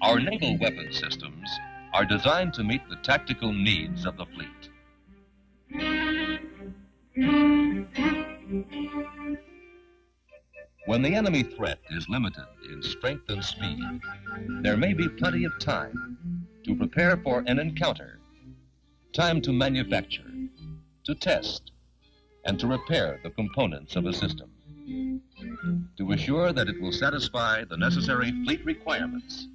Our naval weapon systems are designed to meet the tactical needs of the fleet. When the enemy threat is limited in strength and speed, there may be plenty of time to prepare for an encounter, time to manufacture, to test, and to repair the components of a system, to assure that it will satisfy the necessary fleet requirements.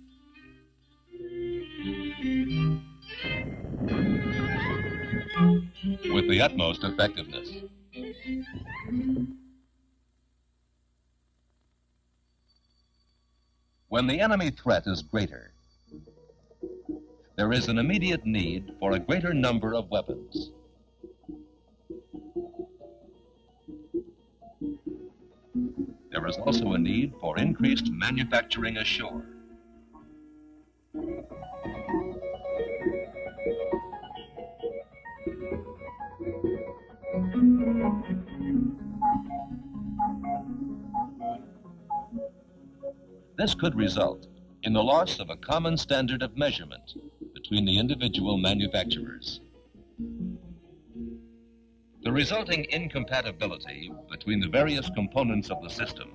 With the utmost effectiveness. When the enemy threat is greater, there is an immediate need for a greater number of weapons. There is also a need for increased manufacturing ashore. This could result in the loss of a common standard of measurement between the individual manufacturers. The resulting incompatibility between the various components of the system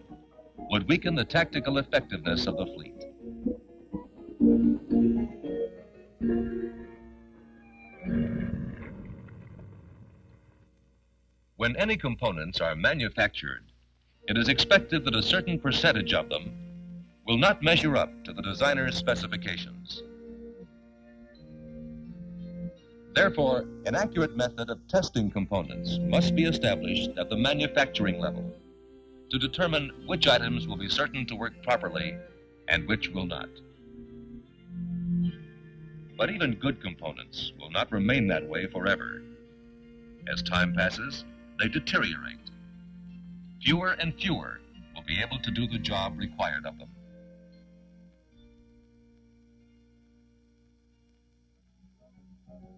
would weaken the tactical effectiveness of the fleet. When any components are manufactured, it is expected that a certain percentage of them will not measure up to the designer's specifications. Therefore, an accurate method of testing components must be established at the manufacturing level to determine which items will be certain to work properly and which will not. But even good components will not remain that way forever. As time passes, they deteriorate. Fewer and fewer will be able to do the job required of them.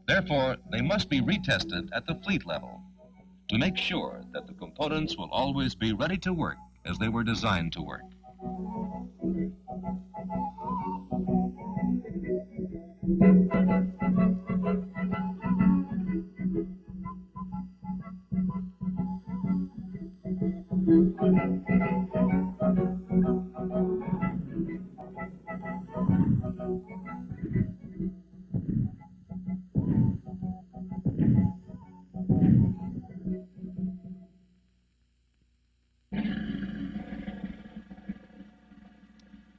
Therefore, they must be retested at the fleet level to make sure that the components will always be ready to work as they were designed to work.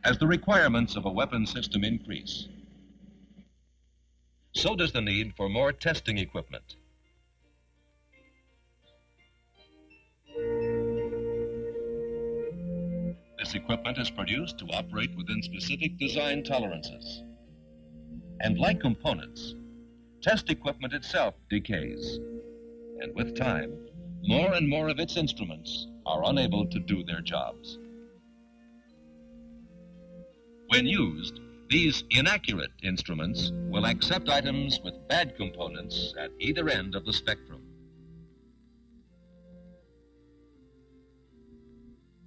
As the requirements of a weapon system increase, so does the need for more testing equipment. This equipment is produced to operate within specific design tolerances. And like components, test equipment itself decays. And with time, more and more of its instruments are unable to do their jobs. When used, these inaccurate instruments will accept items with bad components at either end of the spectrum.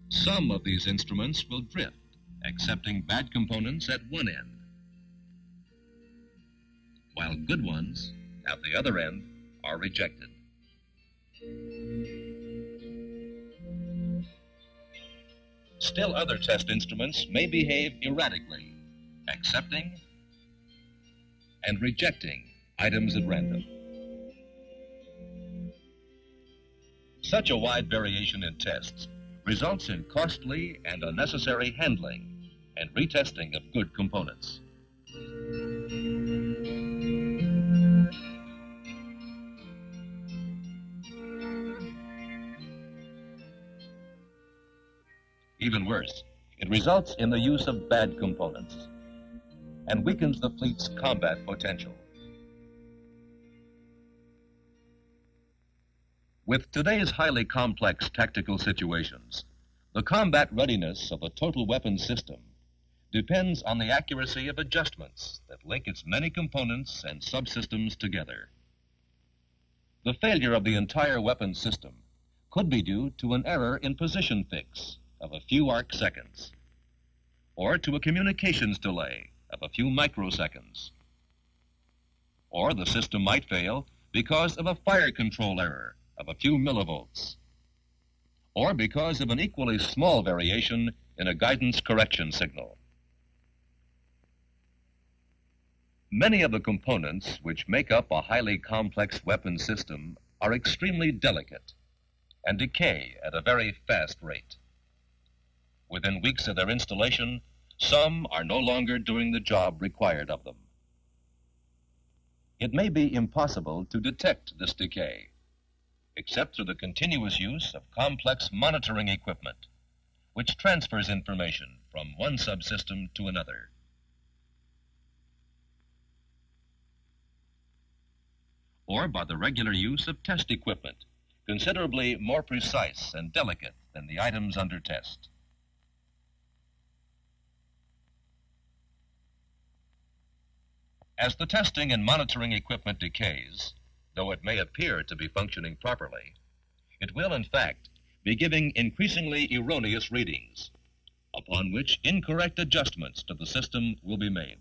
Some of these instruments will drift, accepting bad components at one end, while good ones at the other end are rejected. Still other test instruments may behave erratically, accepting and rejecting items at random. Such a wide variation in tests results in costly and unnecessary handling and retesting of good components. Even worse, it It results in the use of bad components and weakens the fleet's combat potential. With today's highly complex tactical situations, the combat readiness of a total weapons system depends on the accuracy of adjustments that link its many components and subsystems together. The failure of the entire weapons system could be due to an error in position fix of a few arc seconds, or to a communications delay of a few microseconds. Or the system might fail because of a fire control error of a few millivolts, or because of an equally small variation in a guidance correction signal. Many of the components which make up a highly complex weapons system are extremely delicate and decay at a very fast rate. Within weeks of their installation, some are no longer doing the job required of them. It may be impossible to detect this decay, except through the continuous use of complex monitoring equipment, which transfers information from one subsystem to another. Or by the regular use of test equipment, considerably more precise and delicate than the items under test. As the testing and monitoring equipment decays, though it may appear to be functioning properly, it will in fact be giving increasingly erroneous readings, upon which incorrect adjustments to the system will be made.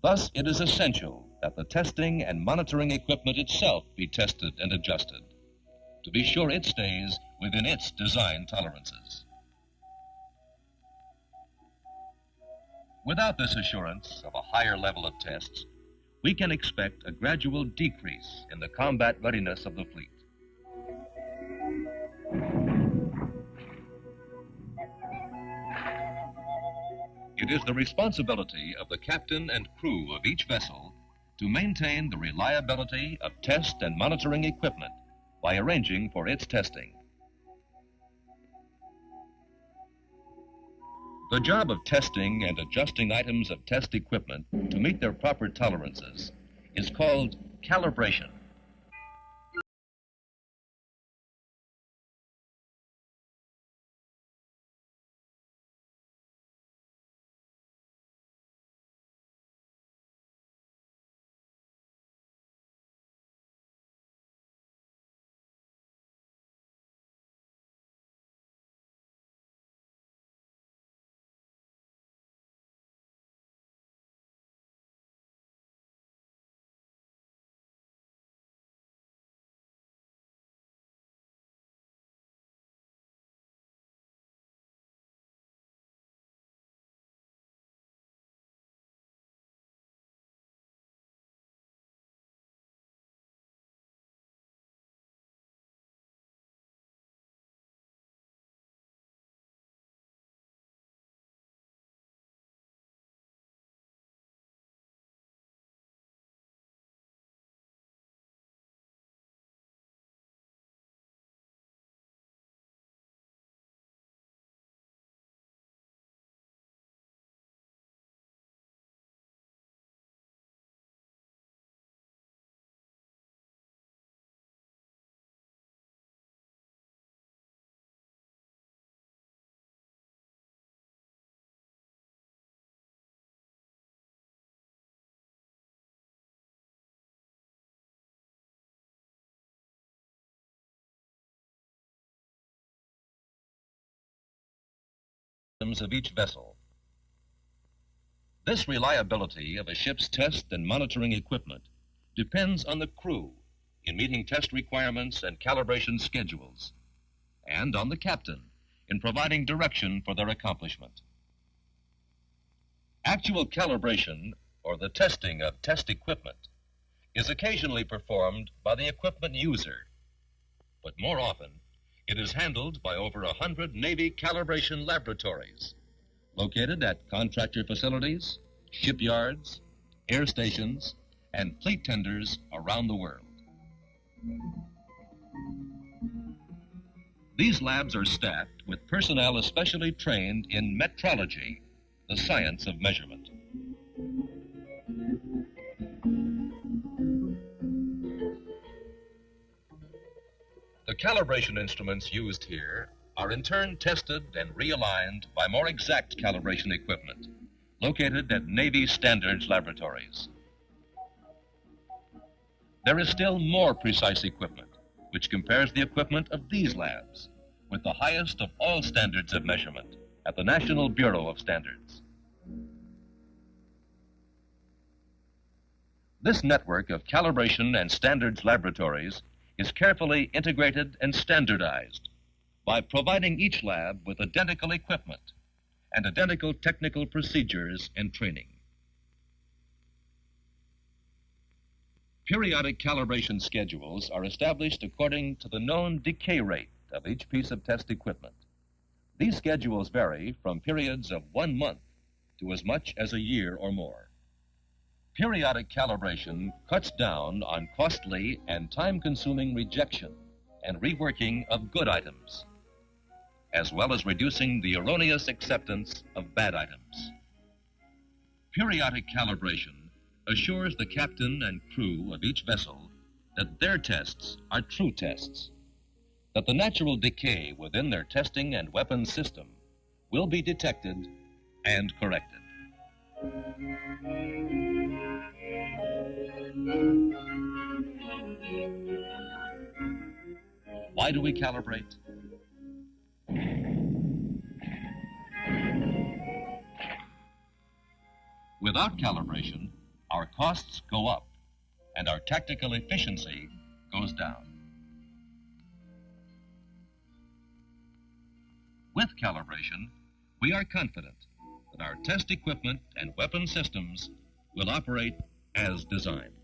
Thus, it is essential that the testing and monitoring equipment itself be tested and adjusted to be sure it stays within its design tolerances. Without this assurance of a higher level of tests, we can expect a gradual decrease in the combat readiness of the fleet. It is the responsibility of the captain and crew of each vessel to maintain the reliability of test and monitoring equipment by arranging for its testing. The job of testing and adjusting items of test equipment to meet their proper tolerances is called calibration. Of each vessel. This reliability of a ship's test and monitoring equipment depends on the crew in meeting test requirements and calibration schedules, and on the captain in providing direction for their accomplishment. Actual calibration, or the testing of test equipment, is occasionally performed by the equipment user, but more often it is handled by over 100 Navy calibration laboratories located at contractor facilities, shipyards, air stations, and fleet tenders around the world. These labs are staffed with personnel especially trained in metrology, the science of measurement. The calibration instruments used here are in turn tested and realigned by more exact calibration equipment located at Navy Standards Laboratories. There is still more precise equipment, which compares the equipment of these labs with the highest of all standards of measurement at the National Bureau of Standards. This network of calibration and standards laboratories is carefully integrated and standardized by providing each lab with identical equipment and identical technical procedures and training. Periodic calibration schedules are established according to the known decay rate of each piece of test equipment. These schedules vary from periods of 1 month to as much as a year or more. Periodic calibration cuts down on costly and time-consuming rejection and reworking of good items, as well as reducing the erroneous acceptance of bad items. Periodic calibration assures the captain and crew of each vessel that their tests are true tests, that the natural decay within their testing and weapons system will be detected and corrected. Why do we calibrate? Without calibration, our costs go up and our tactical efficiency goes down. With calibration, we are confident that our test equipment and weapon systems will operate as designed.